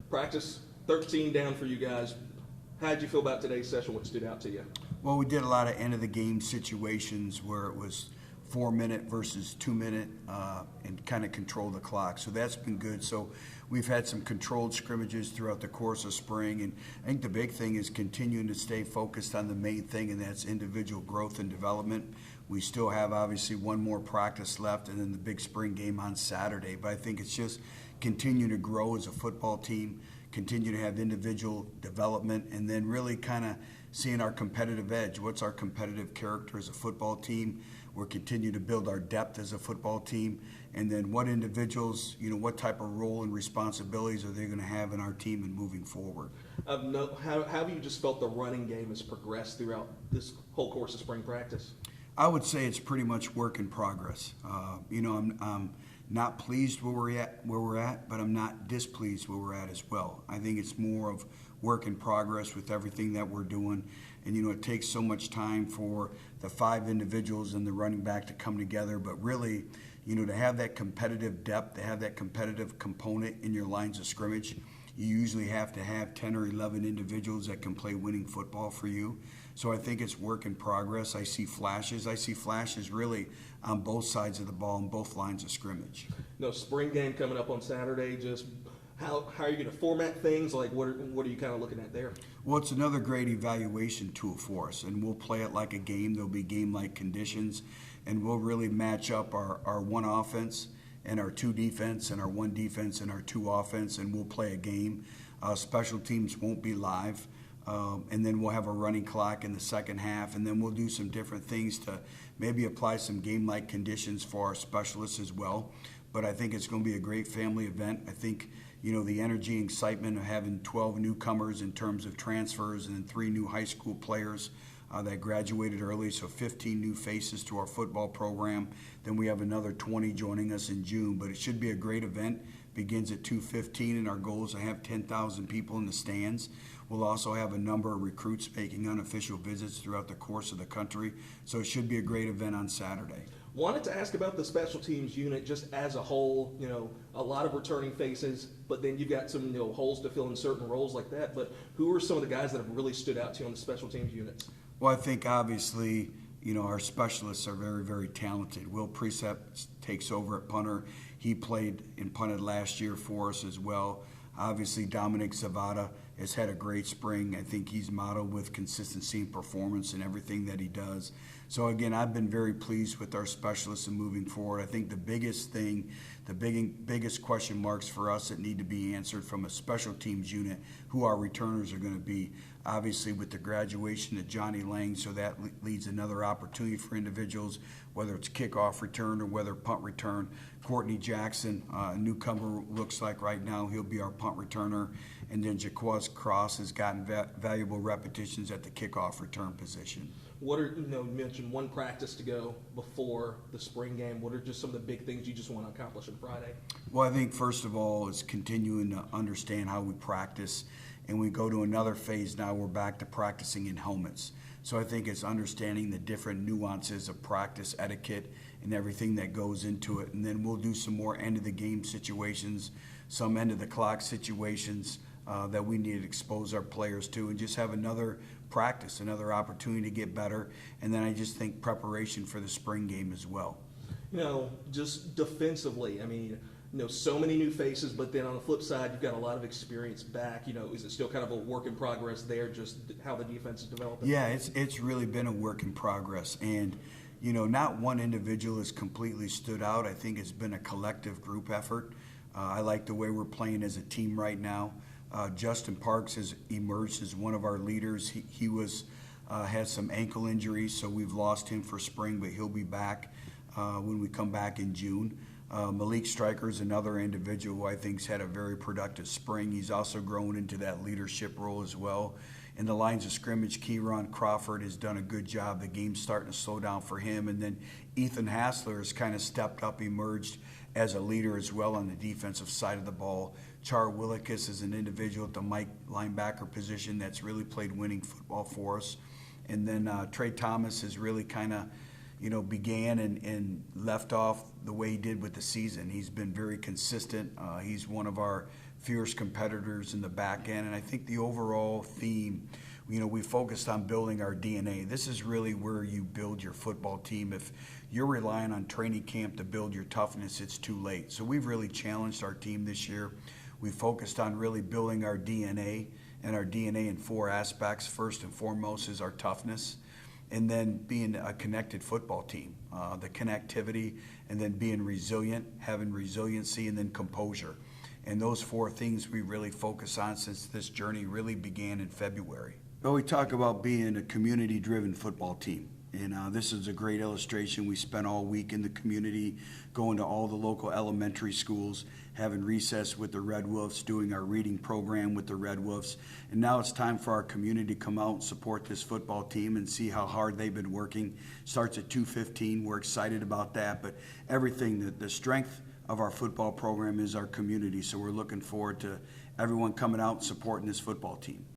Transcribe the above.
practice 13 down for you guys. How did you feel about today's session? What stood out to you? Well, we did a lot of end of the game situations where it was 4 minute versus 2 minute and kind of control the clock. So that's been good. So we've had some controlled scrimmages throughout the course of spring. And I think the big thing is continuing to stay focused on the main thing, and that's individual growth and development. We still have obviously one more practice left and then the big spring game on Saturday. But I think it's just continue to grow as a football team, continue to have individual development, and then really kind of seeing our competitive edge. What's our competitive character as a football team? We're continuing to build our depth as a football team. And then what individuals, what type of role and responsibilities are they going to have in our team and moving forward? How have you just felt the running game has progressed throughout this whole course of spring practice? I would say it's pretty much work in progress. I'm not pleased where we're at, but I'm not displeased where we're at as well. I think it's more of work in progress with everything that we're doing. And, it takes so much time for the 5 individuals and the running back to come together. But really, to have that competitive depth, to have that competitive component in your lines of scrimmage, you usually have to have 10 or 11 individuals that can play winning football for you. So I think it's work in progress. I see flashes. I see flashes really on both sides of the ball and both lines of scrimmage. Spring game coming up on Saturday. Just how are you going to format things? Like what are you kind of looking at there? Well, it's another great evaluation tool for us, and we'll play it like a game. There'll be game-like conditions, and we'll really match up our one offense and our 2 defense and our 1 defense and our 2 offense, and we'll play a game. Special teams won't be live. And then we'll have a running clock in the second half, and then we'll do some different things to maybe apply some game-like conditions for our specialists as well. But I think it's going to be a great family event. I think, the energy and excitement of having 12 newcomers in terms of transfers and then 3 new high school players that graduated early, so 15 new faces to our football program. Then we have another 20 joining us in June. But it should be a great event. Begins at 2:15, and our goal is to have 10,000 people in the stands. We'll also have a number of recruits making unofficial visits throughout the course of the country. So it should be a great event on Saturday. Wanted to ask about the special teams unit just as a whole. A lot of returning faces, but then you've got some holes to fill in certain roles like that. But who are some of the guys that have really stood out to you on the special teams units? Well, I think obviously, our specialists are very, very talented. Will Precept takes over at punter. He played and punted last year for us as well. Obviously, Dominic Zavada has had a great spring. I think he's modeled with consistency and performance in everything that he does. So again, I've been very pleased with our specialists and moving forward. I think the biggest thing, biggest question marks for us that need to be answered from a special teams unit, who our returners are going to be. Obviously, with the graduation of Johnny Lang, so that leads another opportunity for individuals, whether it's kickoff return or whether punt return. Courtney Jackson, a newcomer looks like right now, he'll be our punt returner. And then Jaquaz Cross has gotten valuable repetitions at the kickoff return position. What are, you mentioned one practice to go before the spring game. What are just some of the big things you just want to accomplish on Friday? Well, I think first of all is continuing to understand how we practice. And we go to another phase now, we're back to practicing in helmets. So I think it's understanding the different nuances of practice etiquette and everything that goes into it. And then we'll do some more end of the game situations, some end of the clock situations that we need to expose our players to, and just have another practice, another opportunity to get better. And then I just think preparation for the spring game as well. Just defensively, so many new faces, but then on the flip side, you've got a lot of experience back. Is it still kind of a work in progress there, just how the defense is developing? Yeah, it's really been a work in progress. And, not one individual has completely stood out. I think it's been a collective group effort. I like the way we're playing as a team right now. Justin Parks has emerged as one of our leaders. He has some ankle injuries, so we've lost him for spring, but he'll be back when we come back in June. Malik Stryker is another individual who I think's had a very productive spring. He's also grown into that leadership role as well. In the lines of scrimmage, Kieron Crawford has done a good job. The game's starting to slow down for him. And then Ethan Hassler has kind of stepped up, emerged as a leader as well on the defensive side of the ball. Char Willikis is an individual at the Mike linebacker position that's really played winning football for us. And then Trey Thomas has really kind of began and left off the way he did with the season. He's been very consistent. He's one of our fierce competitors in the back end. And I think the overall theme, we focused on building our DNA. This is really where you build your football team. If you're relying on training camp to build your toughness, it's too late. So we've really challenged our team this year. We focused on really building our DNA, and our DNA in 4 aspects. First and foremost is our toughness, and then being a connected football team, the connectivity, and then being resilient, having resiliency, and then composure. And those 4 things we really focus on since this journey really began in February. Well, we talk about being a community-driven football team. And this is a great illustration. We spent all week in the community, going to all the local elementary schools, having recess with the Red Wolves, doing our reading program with the Red Wolves. And now it's time for our community to come out and support this football team and see how hard they've been working. Starts at 2:15. We're excited about that. But everything, the strength of our football program is our community. So we're looking forward to everyone coming out and supporting this football team.